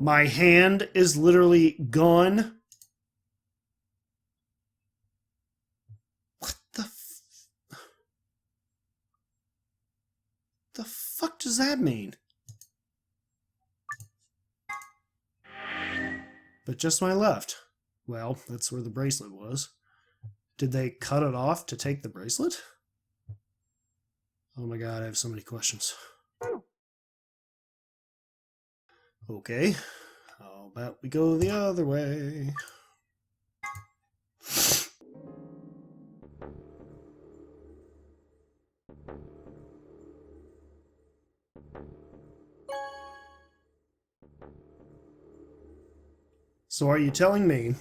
My hand is literally gone. What the fuck does that mean? But just my left. Well, that's where the bracelet was. Did they cut it off to take the bracelet? Oh my god, I have so many questions. Okay, how about we go the other way? So are you telling me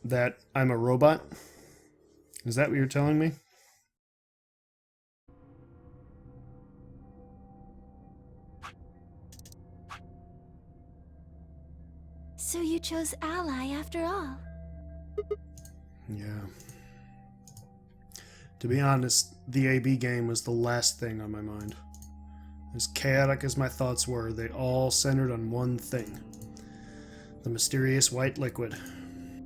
that I'm a robot? Is that what you're telling me? So you chose Ally after all. Yeah. To be honest, the AB game was the last thing on my mind. As chaotic as my thoughts were, they all centered on one thing. The mysterious white liquid.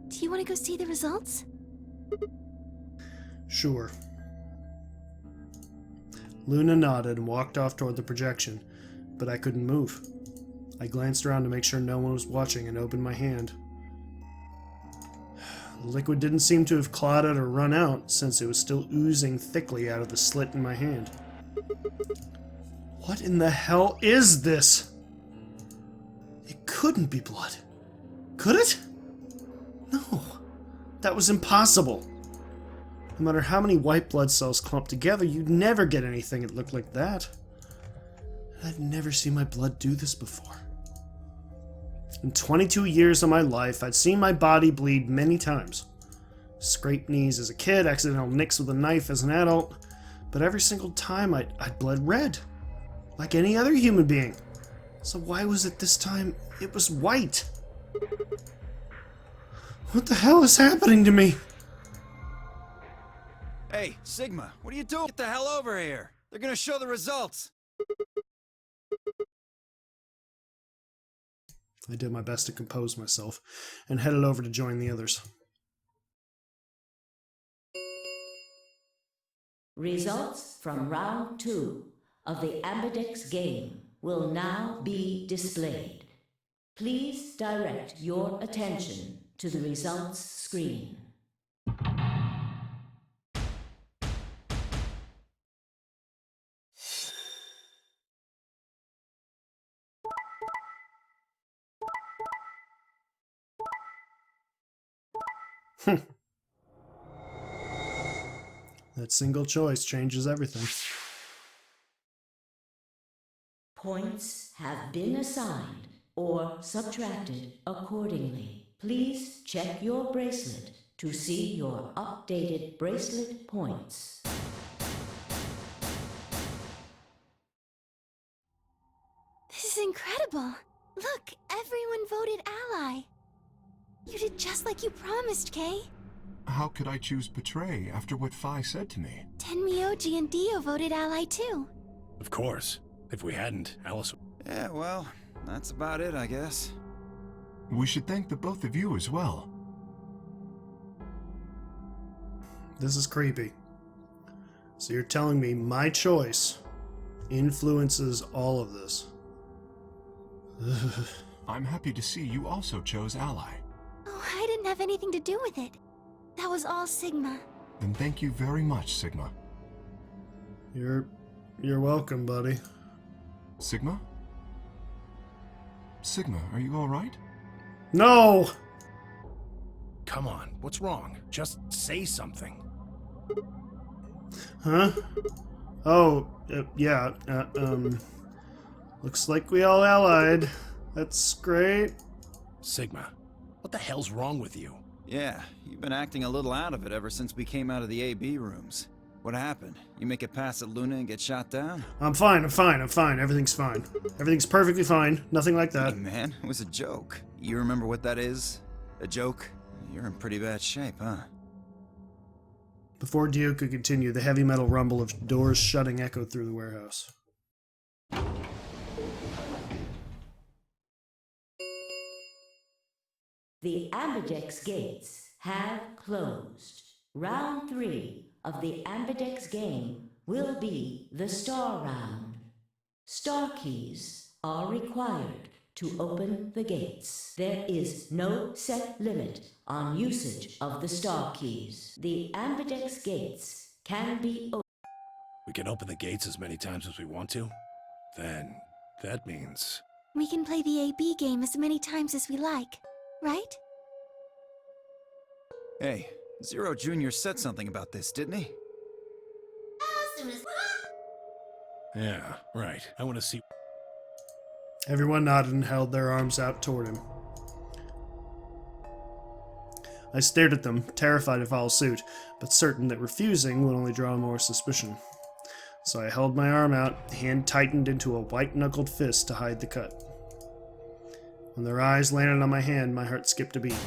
Do you want to go see the results? Sure. Luna nodded and walked off toward the projection, but I couldn't move. I glanced around to make sure no one was watching and opened my hand. The liquid didn't seem to have clotted or run out, since it was still oozing thickly out of the slit in my hand. What in the hell is this? It couldn't be blood. Could it? No. That was impossible. No matter how many white blood cells clumped together, you'd never get anything that looked like that. I've never seen my blood do this before. In 22 years of my life, I'd seen my body bleed many times. Scraped knees as a kid, accidental nicks with a knife as an adult, but every single time I'd bled red, like any other human being. So why was it this time it was white? What the hell is happening to me? Hey, Sigma, what are you doing? Get the hell over here! They're gonna show the results! I did my best to compose myself and headed over to join the others. Results from round 2 of the Ambidex game will now be displayed. Please direct your attention to the results screen. That single choice changes everything. Points have been assigned or subtracted accordingly. Please check your bracelet to see your updated bracelet points. This is incredible. Look, everyone voted Ally. You did just like you promised, Kay. How could I choose Betray after what Phi said to me? Tenmyoji and Dio voted Ally too. Of course. If we hadn't, Alice... Yeah, well, that's about it, I guess. We should thank the both of you as well. This is creepy. So you're telling me my choice influences all of this? I'm happy to see you also chose Ally. Oh, I didn't have anything to do with it. That was all Sigma. Then thank you very much, Sigma. You're welcome, buddy. Sigma? Sigma, are you alright? No! Come on, what's wrong? Just say something. Huh? Oh, yeah, looks like we all allied. That's great. Sigma, what the hell's wrong with you? Yeah, you've been acting a little out of it ever since we came out of the AB rooms. What happened? You make it past at Luna and get shot down? I'm fine. Everything's fine. Everything's perfectly fine. Nothing like that. Hey man, it was a joke. You remember what that is? A joke? You're in pretty bad shape, huh? Before Dio could continue, the heavy metal rumble of doors shutting echoed through the warehouse. The Ambidex gates have closed. Round 3 of the Ambidex game will be the Star Round. Star keys are required to open the gates. There is no set limit on usage of the Star keys. The Ambidex gates can be opened. We can open the gates as many times as we want to? Then, that means... We can play the AB game as many times as we like, right? Hey, Zero Jr. said something about this, didn't he? Yeah, right. I want to see... Everyone nodded and held their arms out toward him. I stared at them, terrified to follow suit, but certain that refusing would only draw more suspicion. So I held my arm out, hand tightened into a white-knuckled fist to hide the cut. When their eyes landed on my hand, my heart skipped a beat.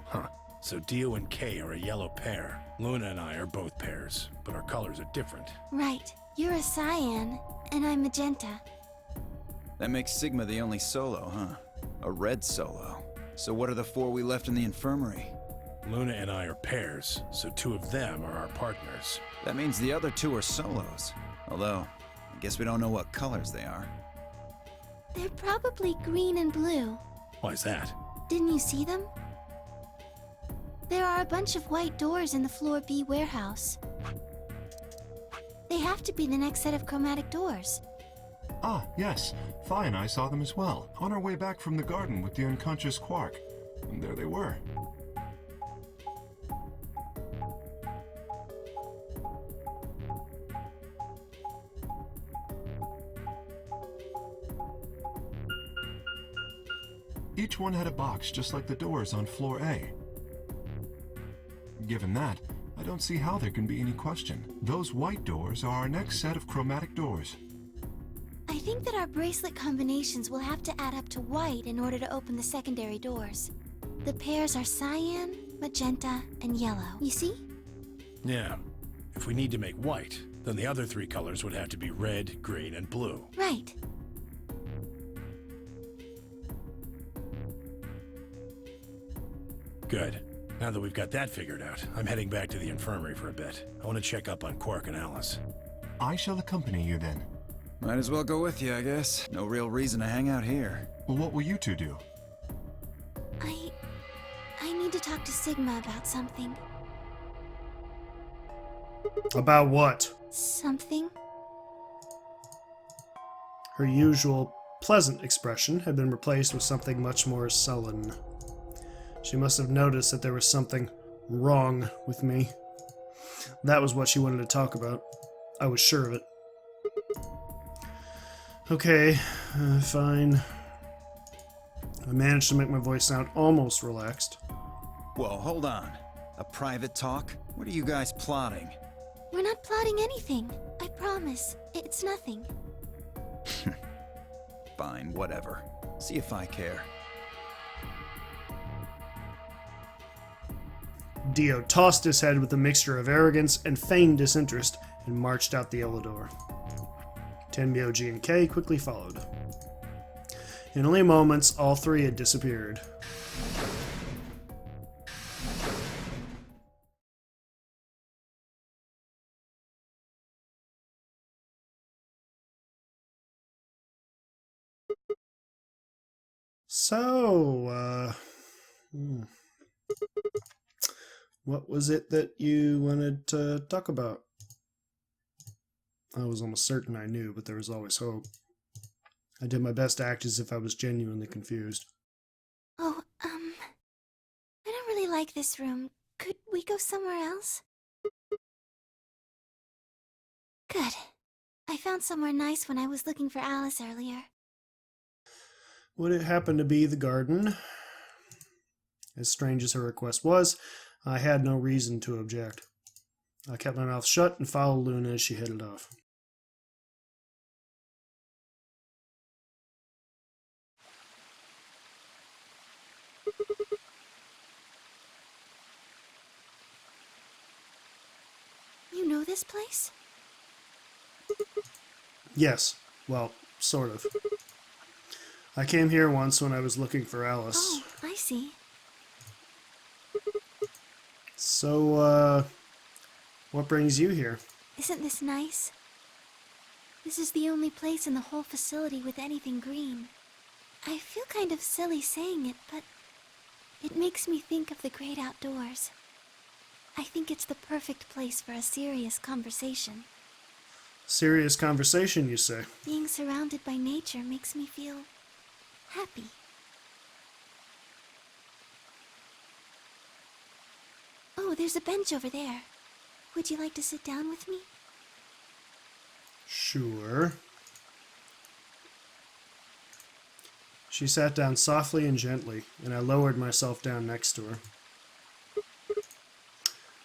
Huh. So Dio and Kay are a yellow pair. Luna and I are both pairs, but our colors are different. Right. You're a cyan, and I'm magenta. That makes Sigma the only solo, huh? A red solo. So what are the 4 we left in the infirmary? Luna and I are pairs, so 2 of them are our partners. That means the other 2 are solos. Although, I guess we don't know what colors they are. They're probably green and blue. Why's that? Didn't you see them? There are a bunch of white doors in the Floor B warehouse. They have to be the next set of chromatic doors. Ah, yes. Phi and I saw them as well, on our way back from the garden with the unconscious Quark. And there they were. Each one had a box just like the doors on floor A. Given that, I don't see how there can be any question. Those white doors are our next set of chromatic doors. I think that our bracelet combinations will have to add up to white in order to open the secondary doors. The pairs are cyan, magenta, and yellow. You see? Yeah. If we need to make white, then the other 3 colors would have to be red, green, and blue. Right. Good. Now that we've got that figured out, I'm heading back to the infirmary for a bit. I want to check up on Quark and Alice. I shall accompany you then. Might as well go with you, I guess. No real reason to hang out here. Well, what will you 2 do? I need to talk to Sigma about something. About what? Something? Her usual pleasant expression had been replaced with something much more sullen. She must have noticed that there was something wrong with me. That was what she wanted to talk about. I was sure of it. Okay, fine. I managed to make my voice sound almost relaxed. Whoa, hold on. A private talk? What are you guys plotting? We're not plotting anything. I promise. It's nothing. Fine, whatever. See if I care. Dio tossed his head with a mixture of arrogance and feigned disinterest and marched out the yellow door. Tenmyoji and Kay quickly followed. In only moments, all 3 had disappeared. So, what was it that you wanted to talk about? I was almost certain I knew, but there was always hope. I did my best to act as if I was genuinely confused. Oh, I don't really like this room. Could we go somewhere else? Good. I found somewhere nice when I was looking for Alice earlier. Would it happen to be the garden? As strange as her request was, I had no reason to object. I kept my mouth shut and followed Luna as she headed off. You know this place? Yes, well, sort of. I came here once when I was looking for Alice. Oh, I see. So, what brings you here? Isn't this nice? This is the only place in the whole facility with anything green. I feel kind of silly saying it, but it makes me think of the great outdoors. I think it's the perfect place for a serious conversation. Serious conversation, you say? Being surrounded by nature makes me feel happy. Oh, there's a bench over there. Would you like to sit down with me? Sure. She sat down softly and gently, and I lowered myself down next to her.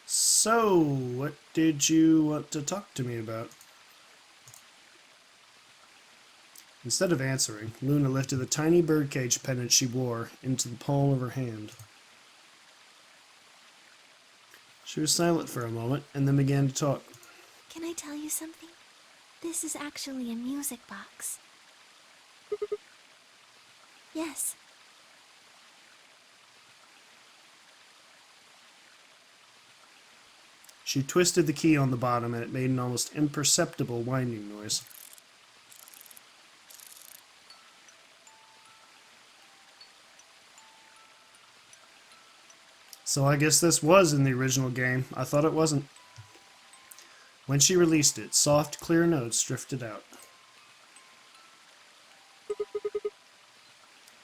So, what did you want to talk to me about? Instead of answering, Luna lifted the tiny birdcage pendant she wore into the palm of her hand. She was silent for a moment, and then began to talk. Can I tell you something? This is actually a music box. Yes. She twisted the key on the bottom, and it made an almost imperceptible winding noise. So I guess this was in the original game. I thought it wasn't. When she released it, soft, clear notes drifted out.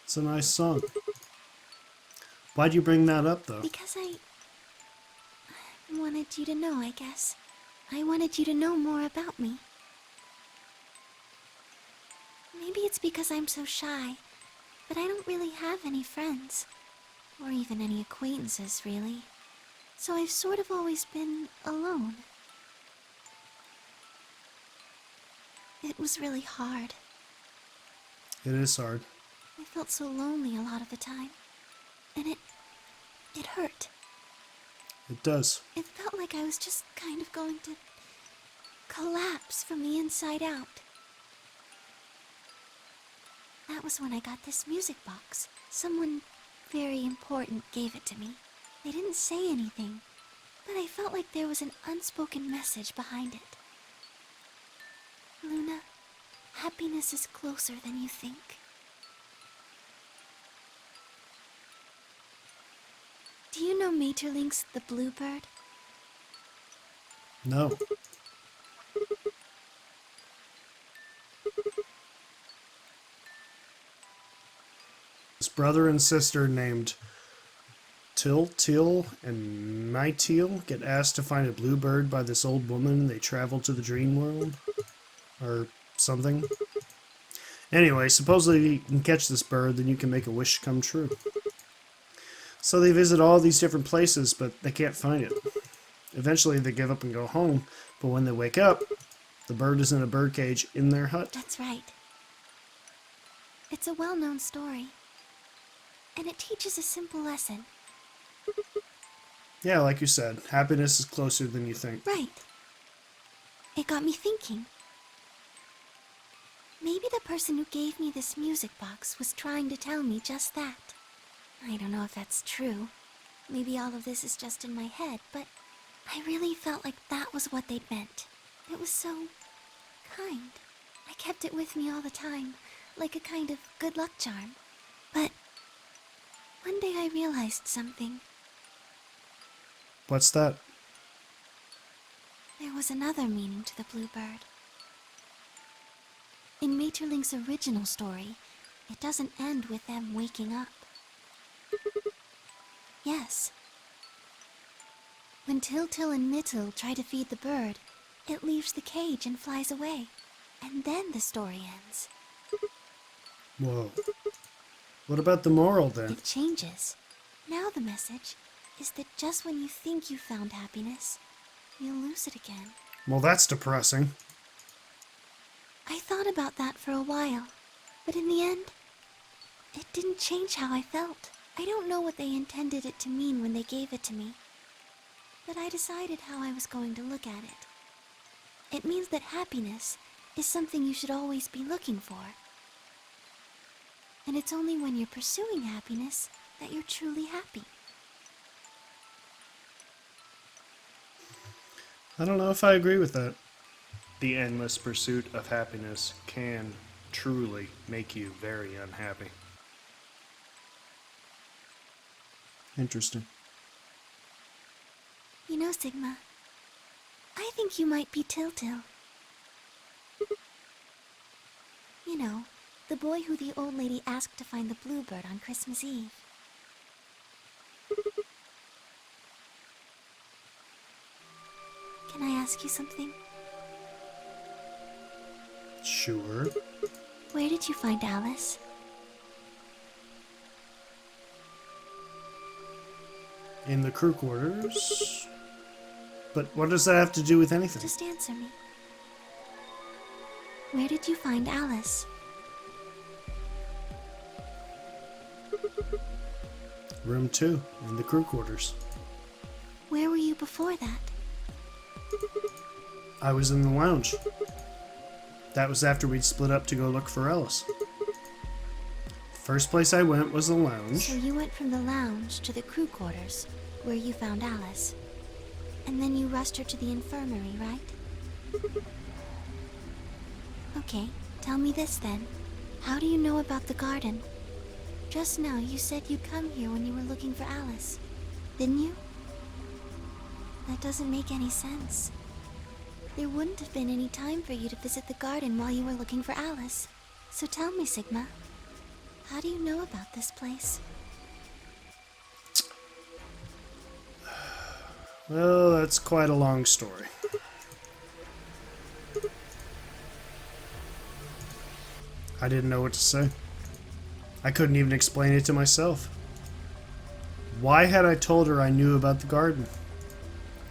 It's a nice song. Why'd you bring that up, though? Because I wanted you to know, I guess. I wanted you to know more about me. Maybe it's because I'm so shy, but I don't really have any friends. Or even any acquaintances, really. So I've sort of always been alone. It was really hard. It is hard. I felt so lonely a lot of the time. And it hurt. It does. It felt like I was just kind of going to collapse from the inside out. That was when I got this music box. Someone very important gave it to me. They didn't say anything, but I felt like there was an unspoken message behind it. Luna, happiness is closer than you think. Do you know Maeterlinck's The Bluebird? No. This brother and sister named Til and Mytil get asked to find a bluebird by this old woman. They travel to the dream world. Or something. Anyway, supposedly you can catch this bird, then you can make a wish come true. So they visit all these different places, but they can't find it. Eventually they give up and go home, but when they wake up, the bird is in a birdcage in their hut. That's right. It's a well-known story. And it teaches a simple lesson. Yeah, like you said, happiness is closer than you think. Right. It got me thinking. Maybe the person who gave me this music box was trying to tell me just that. I don't know if that's true. Maybe all of this is just in my head, but I really felt like that was what they'd meant. It was so kind. I kept it with me all the time, like a kind of good luck charm. But one day I realized something. What's that? There was another meaning to the bluebird. In Maeterlinck's original story, it doesn't end with them waking up. Yes. When Til and Mytil try to feed the bird, it leaves the cage and flies away. And then the story ends. Whoa. What about the moral then? It changes. Now the message is that just when you think you found happiness, you'll lose it again. Well, that's depressing. I thought about that for a while, but in the end, it didn't change how I felt. I don't know what they intended it to mean when they gave it to me, but I decided how I was going to look at it. It means that happiness is something you should always be looking for. And it's only when you're pursuing happiness that you're truly happy. I don't know if I agree with that. The endless pursuit of happiness can truly make you very unhappy. Interesting. You know, Sigma, I think you might be Tiltil. You know, the boy who the old lady asked to find the bluebird on Christmas Eve. Can I ask you something? Sure. Where did you find Alice? In the crew quarters. But what does that have to do with anything? Just answer me. Where did you find Alice? Room 2, in the crew quarters. Where were you before that? I was in the lounge. That was after we'd split up to go look for Alice. First place I went was the lounge. So you went from the lounge to the crew quarters, where you found Alice. And then you rushed her to the infirmary, right? Okay, tell me this then. How do you know about the garden? Just now you said you'd come here when you were looking for Alice. Didn't you? That doesn't make any sense. There wouldn't have been any time for you to visit the garden while you were looking for Alice. So tell me, Sigma, how do you know about this place? Well, that's quite a long story. I didn't know what to say. I couldn't even explain it to myself. Why had I told her I knew about the garden?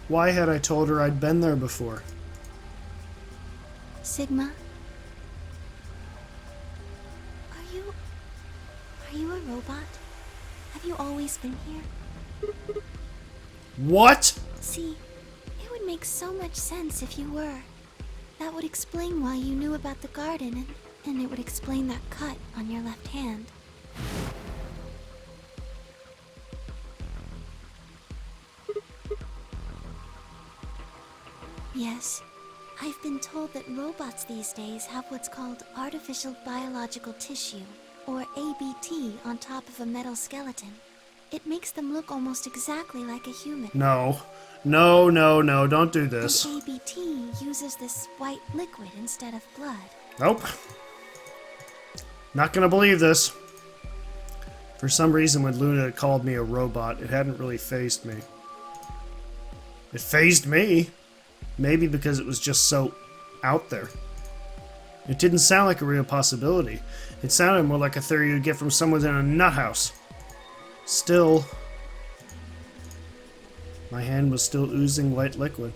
Why had I told her I'd been there before? Sigma? Are you a robot? Have you always been here? What? See, it would make so much sense if you were. That would explain why you knew about the garden, and it would explain that cut on your left hand. Yes, I've been told that robots these days have what's called artificial biological tissue, or ABT, on top of a metal skeleton. It makes them look almost exactly like a human. No. No, no, no, don't do this. And ABT uses this white liquid instead of blood. Nope. Not gonna believe this. For some reason, when Luna had called me a robot, it hadn't really fazed me. It fazed me. Maybe because it was just so out there. It didn't sound like a real possibility. It sounded more like a theory you'd get from someone in a nut house. Still, my hand was still oozing white liquid.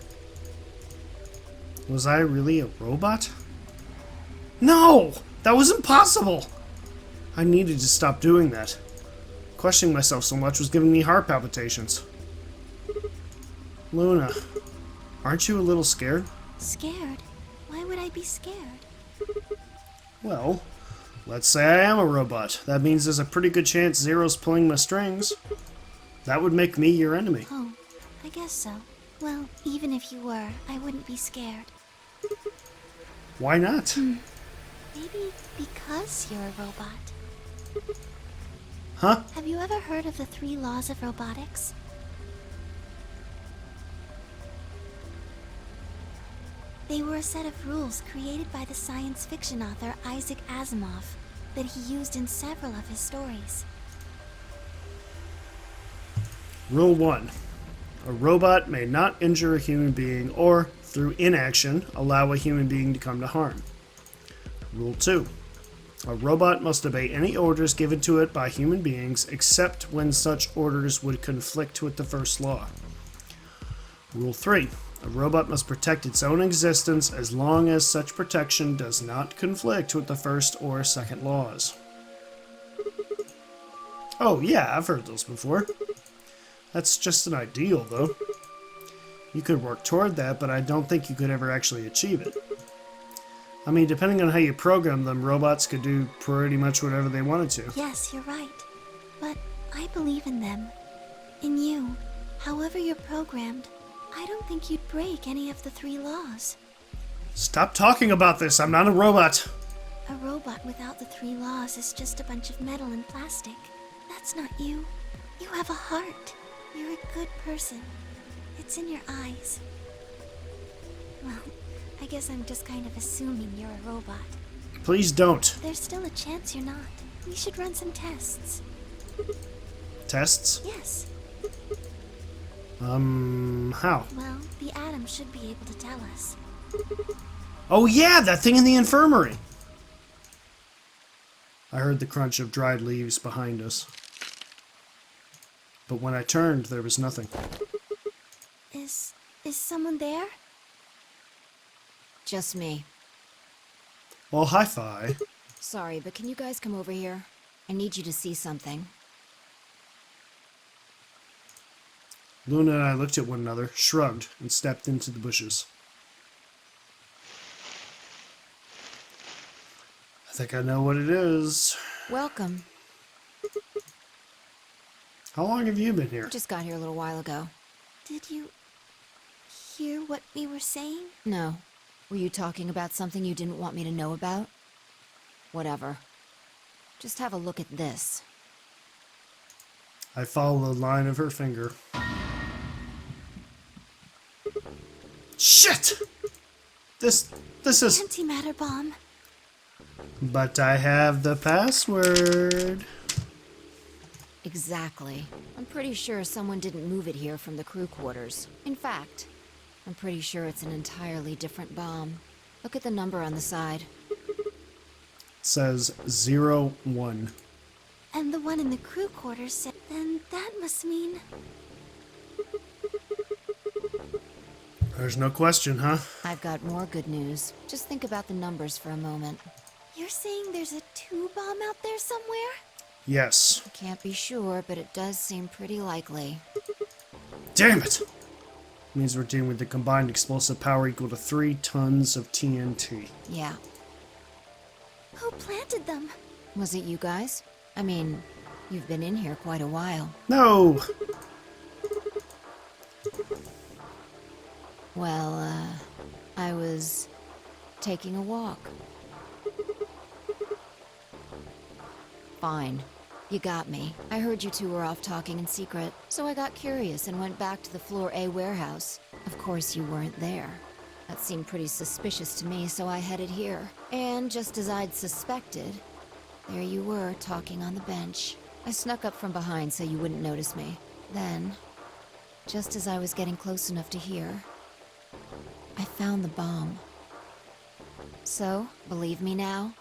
Was I really a robot? No! That was impossible! I needed to stop doing that. Questioning myself so much was giving me heart palpitations. Luna, aren't you a little scared? Scared? Why would I be scared? Well, let's say I am a robot. That means there's a pretty good chance Zero's pulling my strings. That would make me your enemy. Oh, I guess so. Well, even if you were, I wouldn't be scared. Why not? Maybe because you're a robot. Huh? Have you ever heard of the 3 laws of robotics? They were a set of rules created by the science fiction author Isaac Asimov that he used in several of his stories. Rule 1. A robot may not injure a human being or, through inaction, allow a human being to come to harm. Rule 2. A robot must obey any orders given to it by human beings except when such orders would conflict with the first law. Rule 3. A robot must protect its own existence as long as such protection does not conflict with the first or second laws. Oh yeah, I've heard those before. That's just an ideal, though. You could work toward that, but I don't think you could ever actually achieve it. I mean, depending on how you program them, robots could do pretty much whatever they wanted to. Yes, you're right. But I believe in them. In you. However you're programmed, I don't think you'd break any of the 3 laws. Stop talking about this. I'm not a robot. A robot without the 3 laws is just a bunch of metal and plastic. That's not you. You have a heart. You're a good person. It's in your eyes. Well, I guess I'm just kind of assuming you're a robot. Please don't. There's still a chance you're not. We should run some tests. Tests? Yes. How? Well, the atom should be able to tell us. Oh yeah, that thing in the infirmary! I heard the crunch of dried leaves behind us. But when I turned, there was nothing. Is someone there? Just me. Well, hi-fi. Sorry, but can you guys come over here? I need you to see something. Luna and I looked at one another, shrugged, and stepped into the bushes. I think I know what it is. Welcome. How long have you been here? Just got here a little while ago. Did you hear what we were saying? No. Were you talking about something you didn't want me to know about? Whatever. Just have a look at this. I followed the line of her finger. Shit! This is... Antimatter bomb. But I have the password. Exactly. I'm pretty sure someone didn't move it here from the crew quarters. In fact, I'm pretty sure it's an entirely different bomb. Look at the number on the side. It says 01. And the one in the crew quarters said, then that must mean... There's no question, huh? I've got more good news. Just think about the numbers for a moment. You're saying there's a 2 bomb out there somewhere? Yes. I can't be sure, but it does seem pretty likely. Damn it! Means we're dealing with the combined explosive power equal to 3 tons of TNT. Yeah. Who planted them? Was it you guys? I mean, you've been in here quite a while. No! Well, I was taking a walk. Fine. You got me. I heard you two were off talking in secret, so I got curious and went back to the Floor A warehouse. Of course you weren't there. That seemed pretty suspicious to me, so I headed here. And just as I'd suspected, there you were, talking on the bench. I snuck up from behind so you wouldn't notice me. Then, just as I was getting close enough to hear, I found the bomb. So, believe me now?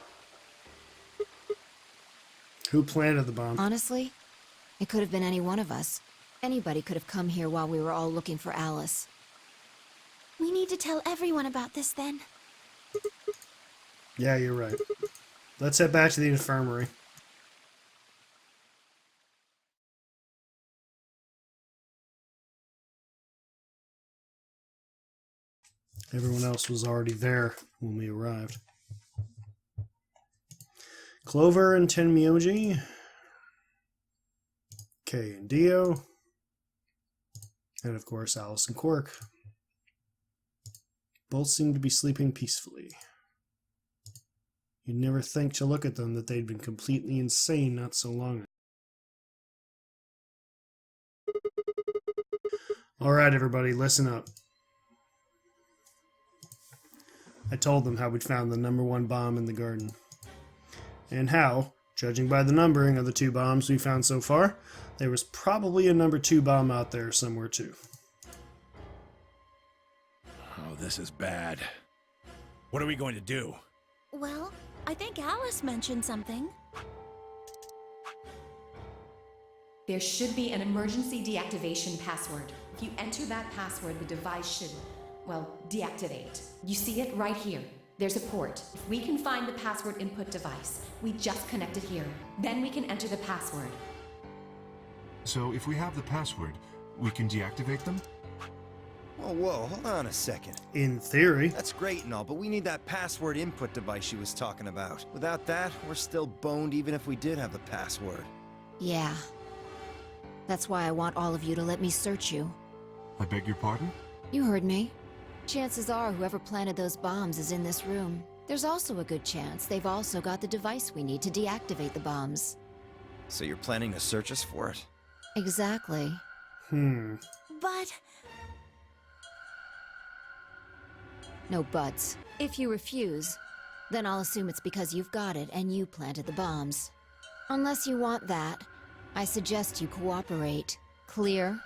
Who planted the bomb? Honestly, it could have been any one of us. Anybody could have come here while we were all looking for Alice. We need to tell everyone about this then. Yeah, you're right. Let's head back to the infirmary. Everyone else was already there when we arrived. Clover and Tenmyoji, Kay and Dio, and of course Alice and Quark. Both seemed to be sleeping peacefully. You'd never think to look at them that they'd been completely insane not so long ago. Alright everybody, listen up. I told them how we'd found the #1 bomb in the garden. And how, judging by the numbering of the 2 bombs we found so far, there was probably a #2 bomb out there somewhere too. Oh, this is bad. What are we going to do? Well, I think Alice mentioned something. There should be an emergency deactivation password. If you enter that password, the device should, well, deactivate. You see it right here. There's a port. If we can find the password input device, we just connect it here. Then we can enter the password. So if we have the password, we can deactivate them? Whoa, whoa, hold on a second. In theory. That's great and all, but we need that password input device she was talking about. Without that, we're still boned even if we did have the password. Yeah. That's why I want all of you to let me search you. I beg your pardon? You heard me. Chances are whoever planted those bombs is in this room. There's also a good chance they've also got the device we need to deactivate the bombs. So you're planning to search us for it? Exactly. But No buts. If you refuse, then I'll assume it's because you've got it and you planted the bombs. Unless you want that, I suggest you cooperate. Clear?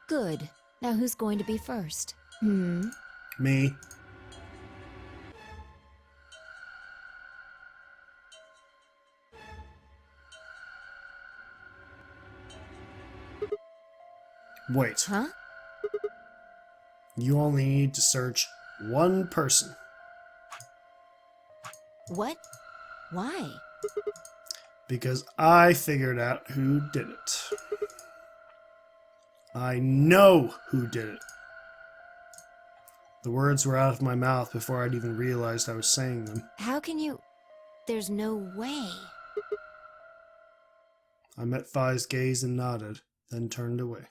Good. Now who's going to be first? Me. Wait. Huh? You only need to search one person. What? Why? Because I figured out who did it. I know who did it. The words were out of my mouth before I'd even realized I was saying them. How can you... There's no way. I met Fi's gaze and nodded, then turned away.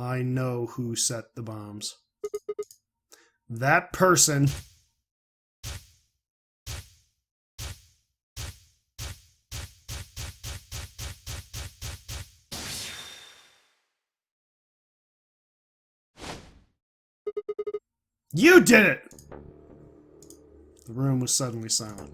I know who set the bombs. That person... You did it! The room was suddenly silent.